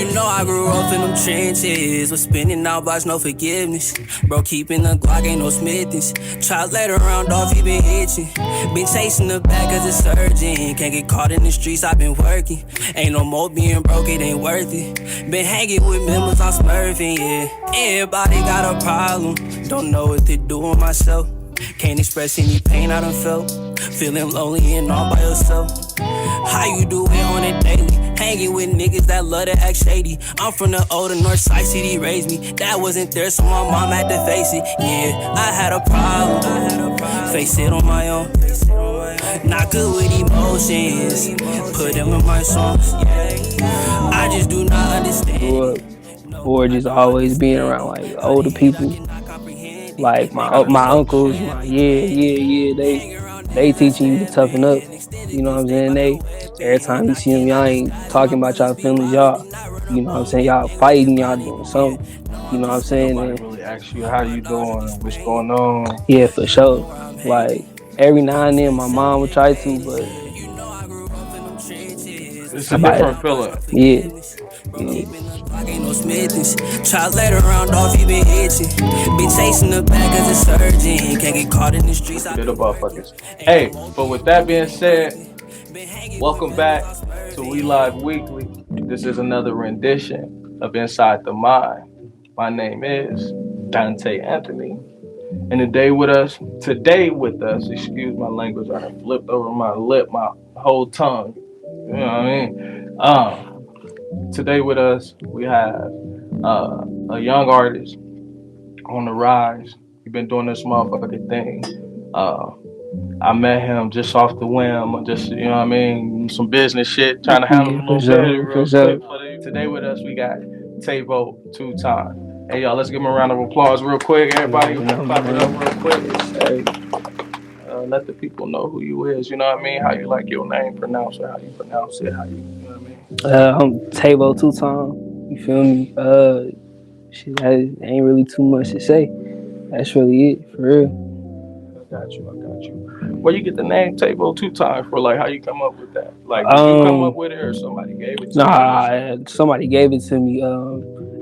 You know I grew up in them trenches, was spinning out bars, no forgiveness. Bro, keeping the Glock, ain't no Smithings. Try let her round off, he been itching. Been chasing the bag cause it's urgent. Can't get caught in the streets, I been working. Ain't no more being broke, it ain't worth it. Been hanging with members, I'm smurfing, yeah. Everybody got a problem, don't know what to do with myself. Can't express any pain I done felt. Feeling lonely and all by yourself. How you do it on a daily? Hanging with niggas that love to act shady. I'm from the older north side city, raised me. That wasn't there, so my mom had to face it. Yeah, I had a problem. Face it on my own. Not good with emotions. Put them in my songs. I just do not understand. Or just always being around like older people. Like my uncles, they teaching you to toughen up. You know what I'm saying? Every time you see them, y'all ain't talking about y'all feelings, y'all. You know what I'm saying? Y'all fighting, y'all doing something. You know what I'm saying? Nobody really asks you how you doing, what's going on. Yeah, for sure. Like every now and then, my mom would try to, but it's a different feeling. Yeah. Ain't no Smithings. Try let her round off, he been itching. Been chasing the bag cause it's urgent. Can't get caught in the streets. Hey, but with that being said, welcome back to We Live Weekly. This is another rendition of Inside the Mind. My name is Dante Anthony. And today with us, excuse my language, I have flipped over my lip, my whole tongue. You know what I mean? Today with us, we have a young artist on the rise. He's been doing this motherfucking thing. I met him just off the whim, just, you know what I mean, some business shit, trying to handle a little bit real quick. Today with us, we got Taevo2x. Hey, y'all, let's give him a round of applause real quick. Everybody, clap it up real quick. Hey, let the people know who you is, you know what I mean? How you like your name pronounced, or how you pronounce it, how you know what I mean? I'm Taevo2x. You feel me? Shit, that ain't really too much to say. That's really it, for real. I got you. Where you get the name Taevo2x for? Like, how you come up with that? Like, did you come up with it, or somebody gave it to you? Nah, somebody gave it to me.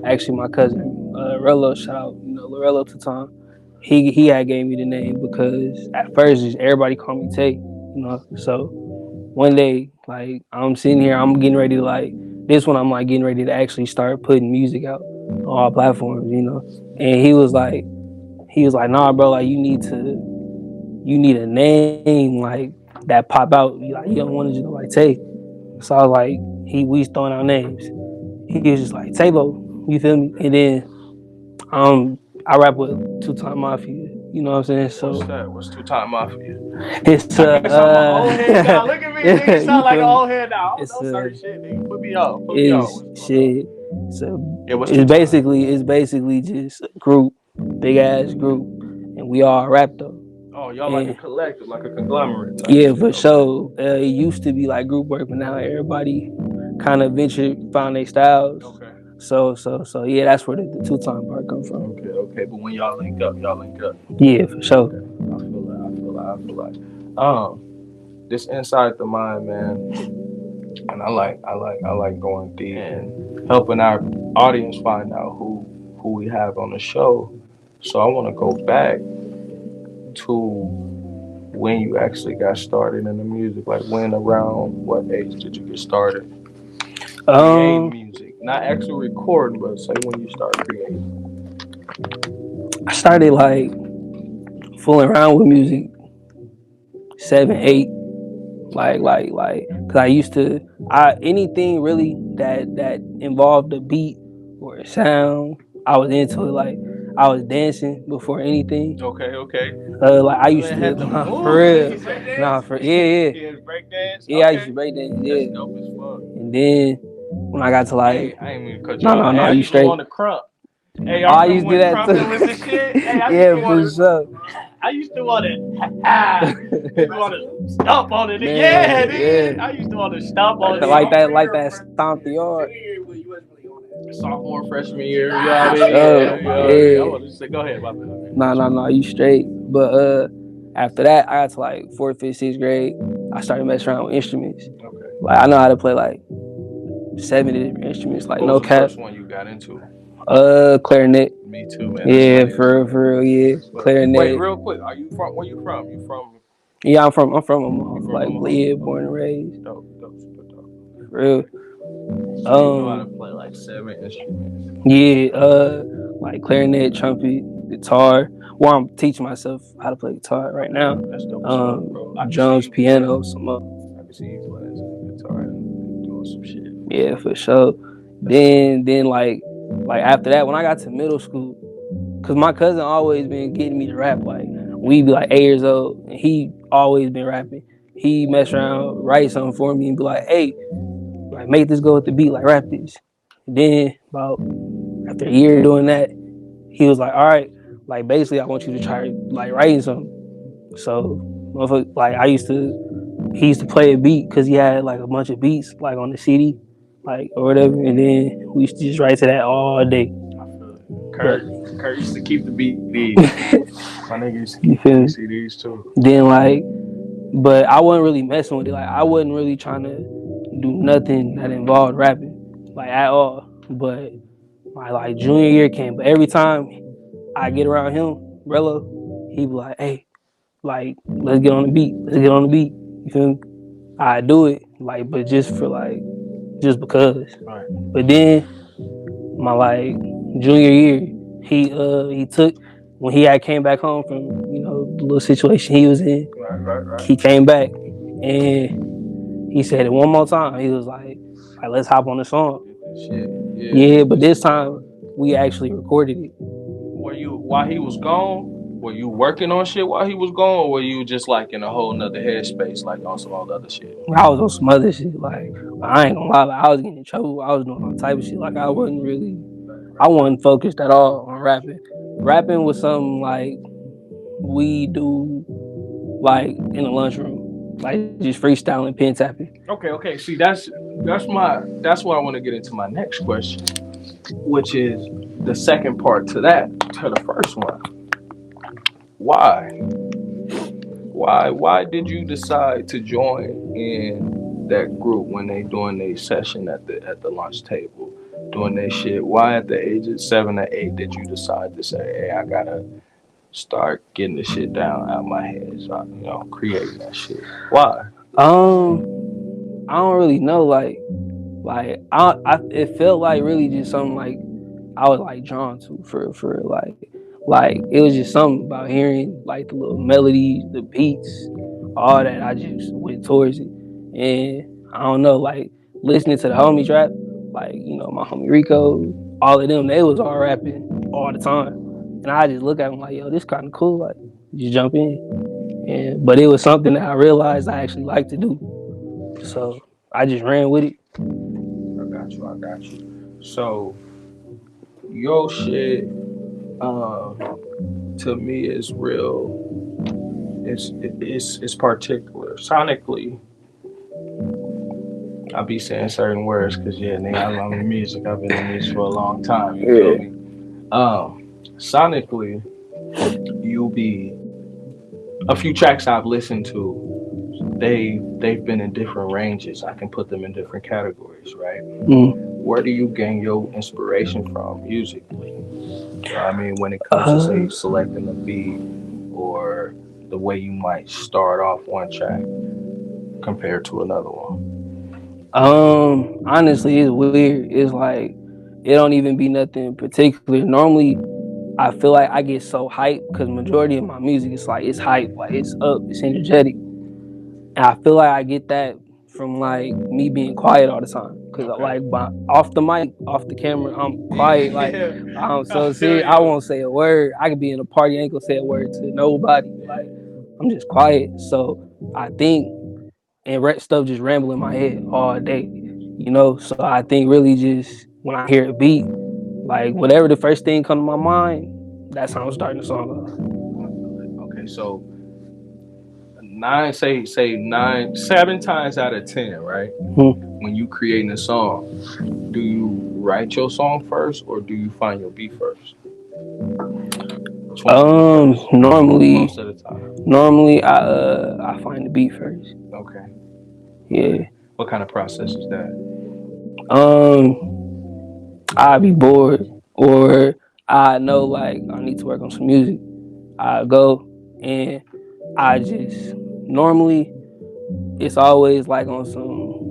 Actually, my cousin, Rello, shout out, Lorello 2x. He had gave me the name because at first just everybody called me Tay, So one day, like, I'm sitting here, I'm getting ready to I'm getting ready to actually start putting music out on all platforms, And he was like, nah, bro, like you need a name like that pop out. You don't want to just like Tay. So I was like, we was throwing out names. He was just like Taevo, you feel me? And then I rap with 2x Mafia. You know what I'm saying? So what's that? What's 2x Mafia? It's old head now. Look at me, nigga. Sound like an old head now. I don't know certain shit, nigga. Put me on. Shit. So it's basically just a group, big ass group, and we all rap though. Oh, y'all like a collective, like a conglomerate. Yeah, for sure. It used to be like group work, but now everybody kind of found their styles. Okay. So yeah, that's where the 2x part comes from. Okay. But when y'all link up. Yeah, for sure. Okay. I feel like. This Inside the Mind, man, and I like going deep and helping our audience find out who we have on the show. So I want to go back to when you actually got started in the music. Like, around what age did you get started? Creating music, not actually recording, but say when you started creating. I started like fooling around with music 7, 8, like, cause I used to, anything really that involved a beat or a sound, I was into it. Like, I was dancing before anything. Okay. Like I used to, for real. Breakdance. Yeah, I used to breakdance. Yeah. That's dope as fuck. And then when I got to like, I ain't mean to cut you off. No, you straight. On the crump. Hey, I used to do that too. Yeah, for sure. I used to want to stomp on it. Yeah. I used to want to stomp on it. Like that stomp the yard. Sophomore, freshman year. You know what I mean? I want to say, go ahead, my man. No, you straight. But after that, I got to like 4th, 5th, 6th grade. I started messing around with instruments. Okay. Like, I know how to play like 7 different instruments, like What no was the cap. first one you got into? Clarinet. Me too, man. Yeah, for real, yeah. Clarinet. Wait, real quick. Are you from? Where you from? You from? Yeah, I'm from Omaha. You from Like, Omaha? yeah, born and raised. Dope, super dope. For real. So you know how to play like 7 instruments. Yeah, like clarinet, trumpet, guitar. Well, I'm teaching myself how to play guitar right now. That's dope as fuck, bro. Drums, piano, some I can see you playing some guitar and doing some shit. Yeah, for sure. Then like after that, when I got to middle school, cause my cousin always been getting me to rap. Like we be like 8 years old, and he always been rapping. He mess around, write something for me, and be like, "Hey, like make this go with the beat, like rap this." And then about after a year doing that, he was like, "All right, like basically, I want you to try like writing something." So, like he used to play a beat because he had like a bunch of beats like on the CD, like or whatever, and then we used to just write to that all day. Kurt used to keep the beat. My nigga used to keep the CDs too. Then like, but I wasn't really messing with it. Like I wasn't really trying to do nothing that involved rapping, like at all. But my like junior year came, but every time I get around him, Rello, he be like, "Hey, like let's get on the beat. Let's get on the beat." You feel me? I do it, like, but just because. Right. But then my like junior year, he took when he had came back home from the little situation he was in. Right. He came back and he said it one more time. He was like let's hop on the song. Shit. Yeah, but this time we actually recorded it. While he was gone? Were you working on shit while he was gone, or were you just like in a whole nother headspace, like on some other shit? I was on some other shit. Like I ain't gonna lie, like, I was getting in trouble. I was doing all type of shit. Like I wasn't focused at all on rapping. Rapping was something like we do, like in the lunchroom, like just freestyling, pen tapping. Okay. See, that's why I want to get into my next question, which is the second part to the first one. Why did you decide to join in that group when they doing their session at the lunch table, doing their shit? Why at the age of 7 or 8 did you decide to say, "Hey, I gotta start getting the shit down out of my head, so creating that shit"? Why? I don't really know. Like it felt like really just something like I was like drawn to for like it was just something about hearing like the little melodies, the beats, all that. I just went towards it, and I don't know, like listening to the homies rap, like my homie Rico, all of them, they was all rapping all the time, and I just look at them like, yo, this kind of cool, like just jump in, but it was something that I realized I actually like to do, so I just ran with it. I got you. So your shit, to me is real. It's particular. Sonically, I be saying certain words because nigga, I love the music. I've been in music for a long time. You feel me? Sonically, you be a few tracks I've listened to. They've been in different ranges. I can put them in different categories, right? Where do you gain your inspiration from musically? I mean, when it comes to say selecting a beat or the way you might start off one track compared to another one. Honestly, it's weird. It's like it don't even be nothing particular. Normally, I feel like I get so hyped because majority of my music is like it's hype, like it's up, it's energetic. And I feel like I get that from like me being quiet all the time. Cause like off the mic, off the camera, I'm quiet. Like I'm so serious. I won't say a word. I could be in a party, I ain't gonna say a word to nobody. Like I'm just quiet. So I think and stuff just ramble in my head all day. So I think really just when I hear a beat, like whatever the first thing come to my mind, that's how I'm starting the song off. Okay, so 7 times out of 10, right? When you creating a song, do you write your song first or do you find your beat first? Normally, most of the time. Normally, I find the beat first. Okay. Yeah. What kind of process is that? I'd be bored, or I know like I need to work on some music. I go and I just normally it's always like on some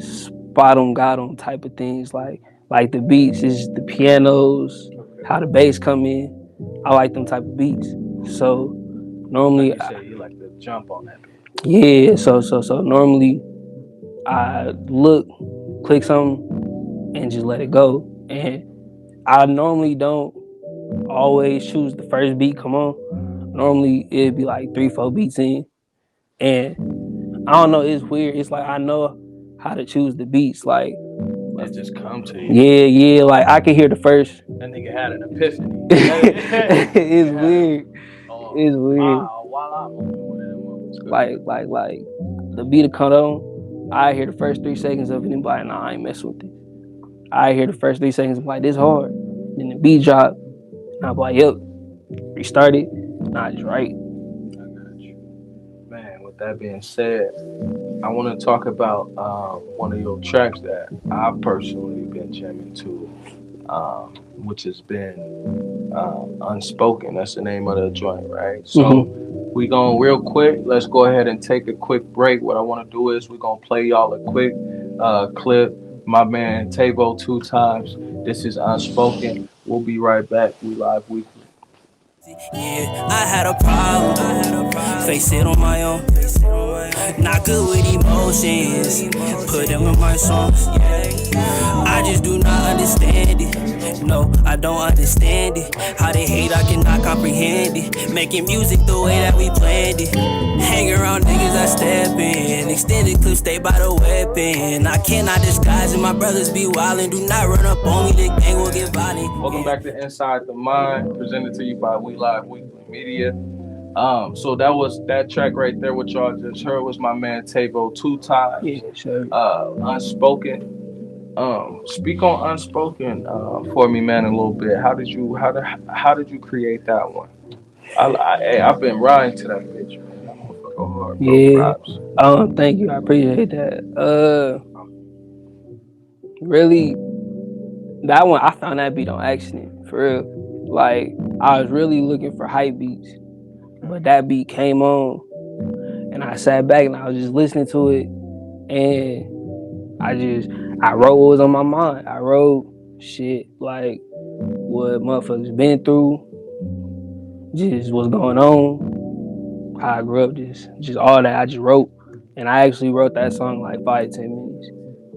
spot on got on type of things, like the beats is the pianos, how the bass come in. I like them type of beats. So normally, Like you say, you like to jump on that. yeah. So normally I look, click something, and just let it go. And I normally don't always choose the first beat come on. Normally it'd be like 3, 4 beats in, and I don't know. It's weird. It's like I know how to choose the beats. Like It just come to you. yeah. Like I can hear the first. That nigga had an epiphany. It's weird. It's weird. Like the beat will come on. I hear the first 3 seconds of it and be like, nah, I ain't messing with it. I hear the first 3 seconds and be like, this hard. Then the beat drop. And I'm like, yep. Restart it. Nah, just right. Man, with that being said, I want to talk about one of your tracks that I've personally been jamming to, which has been Unspoken. That's the name of the joint, right? So we going real quick. Let's go ahead and take a quick break. What I want to do is we're going to play y'all a quick clip. My man Taevo2x. This is Unspoken. We'll be right back. We live weekly. Yeah, I had a problem. Face it on my own. Not good with emotions. Put them in my songs. I just do not understand it. No, I don't understand it. How they hate, I cannot comprehend it. Making music the way that we planned it. Hang around niggas I step in. Extended clip, stay by the weapon. I cannot disguise it. My brothers be wildin'. Do not run up on me. The gang will get violent. Welcome back to Inside the Mind, presented to you by We Live Weekly Media. So that was that track right there. What y'all just heard was my man Taevo2x. Yeah, sure. Unspoken. Speak on Unspoken for me, man, a little bit. How did you create that one? I've been riding to that bitch, man. That motherfucker hard, bro. Yeah. Props. Thank you. I appreciate that. Really, that one I found that beat on accident, for real. Like I was really looking for hype beats, but that beat came on, and I sat back and I was just listening to it, and I wrote what was on my mind. I wrote shit like what motherfuckers been through, just what's going on, how I grew up, just all that. I just wrote, and I actually wrote that song like 5-10 minutes.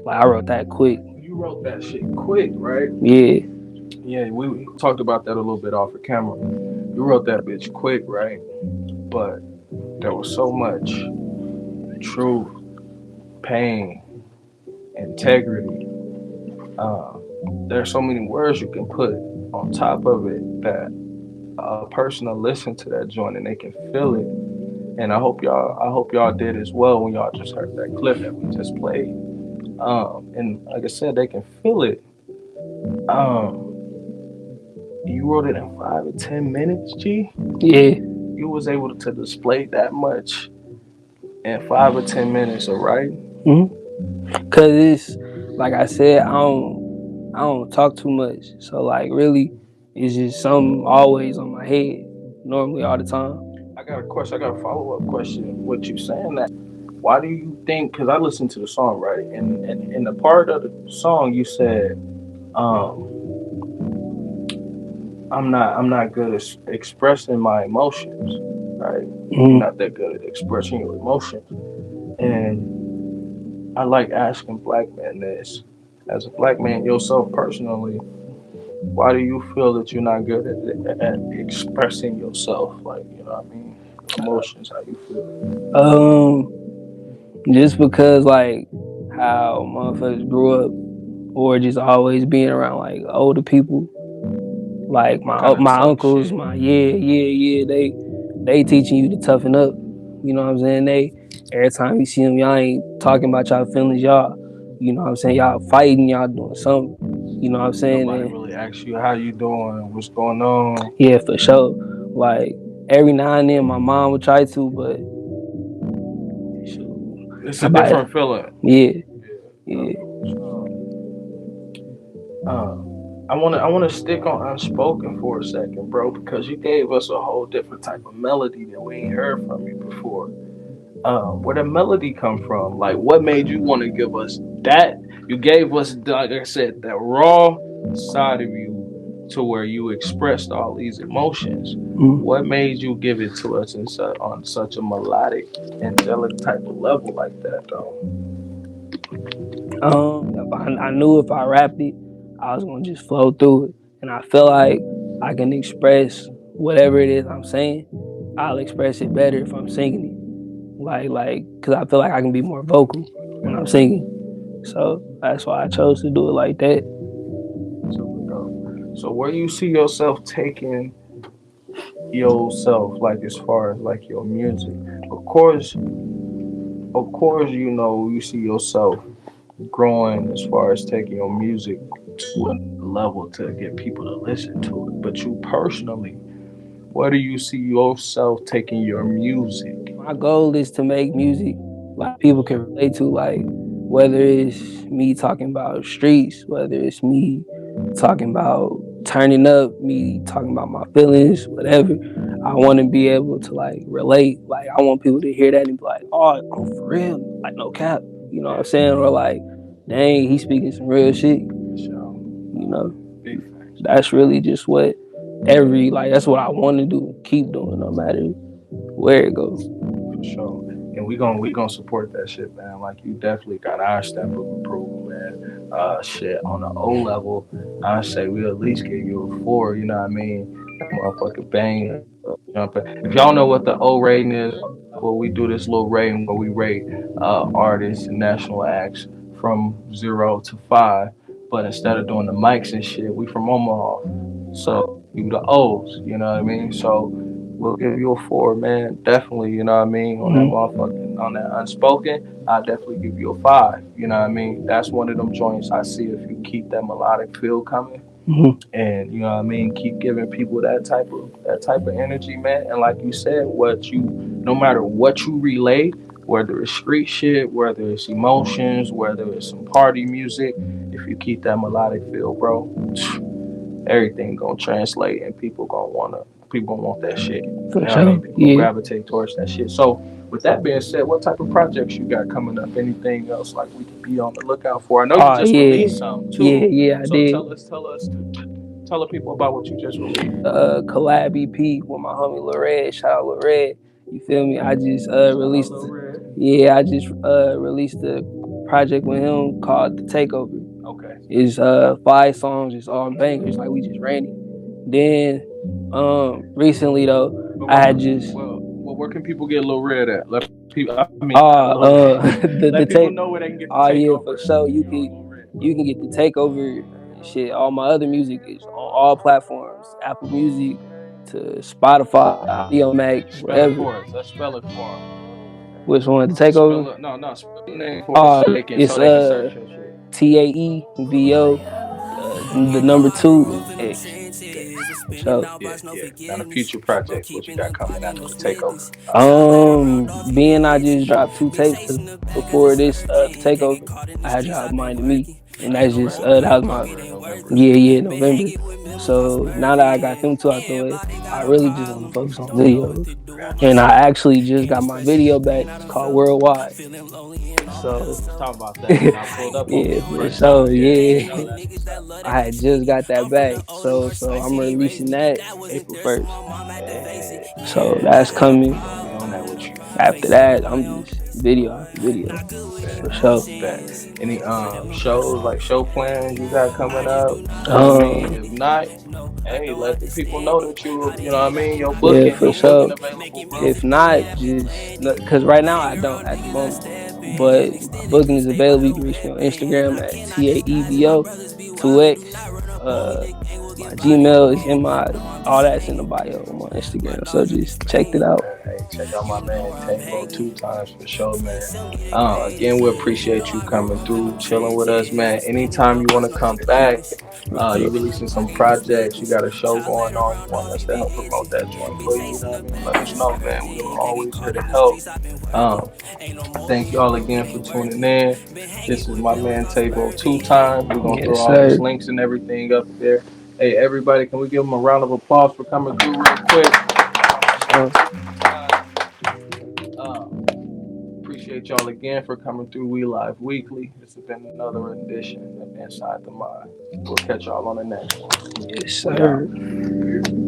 Like I wrote that quick. You wrote that shit quick, right? Yeah. Yeah, we talked about that a little bit off of camera. You wrote that bitch quick, right? But there was so much truth, pain, integrity. There's so many words you can put on top of it that a person will listen to that joint and they can feel it. And I hope y'all did as well when y'all just heard that clip that we just played. And like I said, they can feel it. You wrote it in 5 or 10 minutes, G? Yeah. You was able to display that much in 5 or 10 minutes, all right? Cause it's like I said, I don't talk too much. So like really, it's just something always on my head, normally all the time. I got a question. I got a follow-up question. What you saying that? Why do you think? Because I listened to the song, right? And in the part of the song, you said, I'm not good at expressing my emotions, right? You're not that good at expressing your emotions. And I like asking black men this. As a black man yourself personally, why do you feel that you're not good at expressing yourself? Like, you know what I mean? Emotions, how you feel? Just because like how motherfuckers grew up, or just always being around like older people. Like my uncles, shit. they teaching you to toughen up. You know what I'm saying? Every time you see them, y'all ain't talking about y'all feelings, y'all. You know what I'm saying? Y'all fighting, y'all doing something. You know what I'm saying? Nobody really asks you how you doing, what's going on. Yeah, for sure. Like every now and then, my mom would try to, but it's a different feeling. Yeah. I wanna stick on Unspoken for a second, bro, because you gave us a whole different type of melody that we ain't heard from you before. Where the melody come from? Like, what made you want to give us that? You gave us, like I said, that raw side of you to where you expressed all these emotions. What made you give it to us on such a melodic, angelic type of level like that, though? I knew if I rapped it, I was gonna just flow through it, and I feel like I can express whatever it is I'm saying. I'll express it better if I'm singing it, cause I feel like I can be more vocal when I'm singing. So that's why I chose to do it like that. So where you see yourself taking yourself, like as far as like your music? Of course, you see yourself growing as far as taking your music to a level to get people to listen to it. But you personally, where do you see yourself taking your music? My goal is to make music like people can relate to, like whether it's me talking about streets, whether it's me talking about turning up, me talking about my feelings, whatever. I want to be able to like relate. Like I want people to hear that and be like, oh, for real, like no cap. You know what I'm saying? Or like, dang, he's speaking some real shit. You know, that's really just what that's what I want to do. Keep doing, no matter where it goes. For sure. And we gonna support that shit, man. Like you definitely got our stamp of approval, man. Shit on the O level, I say we at least give you a 4. You know what I mean? That motherfucking bang, jumping. If y'all know what the O rating is, well, we do this little rating where we rate artists and national acts from 0 to 5. But instead of doing the mics and shit, we from Omaha, so you the O's. You know what I mean? So we'll give you a 4, man. Definitely, you know what I mean? On that motherfucking, on that Unspoken, I'll definitely give you a 5. You know what I mean? That's one of them joints I see if you keep that melodic feel coming. And you know what I mean, keep giving people that type of energy, man. And like you said, no matter what you relate, whether it's street shit, whether it's emotions, whether it's some party music, if you keep that melodic feel, bro, everything gonna translate and people gonna want that shit. You know what I mean? People gonna gravitate towards that shit. So with that being said, what type of projects you got coming up? Anything else like we can be on the lookout for? I know you just released some too. Yeah, I did. Tell the people about what you just released. Collab EP with my homie Lil Red. Shout out Lil Red. You feel me? I just released. I just released a project with him called The Takeover. Okay. It's 5 songs. It's all bangers. Like we just ran it. Then recently though, I had just. Well, where can people get Lil Red at? Let people. Let people know where they can get. The Takeover. For sure. You can get The Takeover. Shit, all my other music is on all platforms. Apple Music to Spotify, Audio Mac, whatever. Let's spell it for them. Which one? The Takeover? No, spell the name for it's Taevo, the number 2 X. So Now the future projects, what you got coming out of The Takeover? I just dropped 2 tapes before this Takeover. I had dropped Mind of Me. And that's just that was my November. So now that I got them 2 out the way, I really just want to focus on videos. And I actually just got my video back. It's called Worldwide. So let's talk about that. I pulled up I had just got that back. So I'm releasing that April 1st. So that's coming. After that, I'm just video for sure. Any shows, like show plans you got coming up? If not, hey, let the people know that you know what I mean, your booking, for sure. If not, just because right now I don't at the moment, but my booking is available. You can reach me on Instagram at Taevo2x. My Gmail is all that's in the bio on my Instagram, so just check it out. Hey, check out my man Taevo2x for sure, man. Again, we appreciate you coming through, chilling with us, man. Anytime you want to come back, you releasing some projects, you got a show going on, you want us to help promote that joint for you, let us know, man. We're always here to help. Um, Thank y'all again for tuning in. This is my man Taevo2x. We're gonna throw Yes, all his sir. links and everything up there. Hey, everybody, can we give him a round of applause for coming through real quick? Uh, Appreciate y'all again for coming through We Live Weekly. This has been another edition of Inside the Mind. We'll catch y'all on the next one. Yes, We out. sir.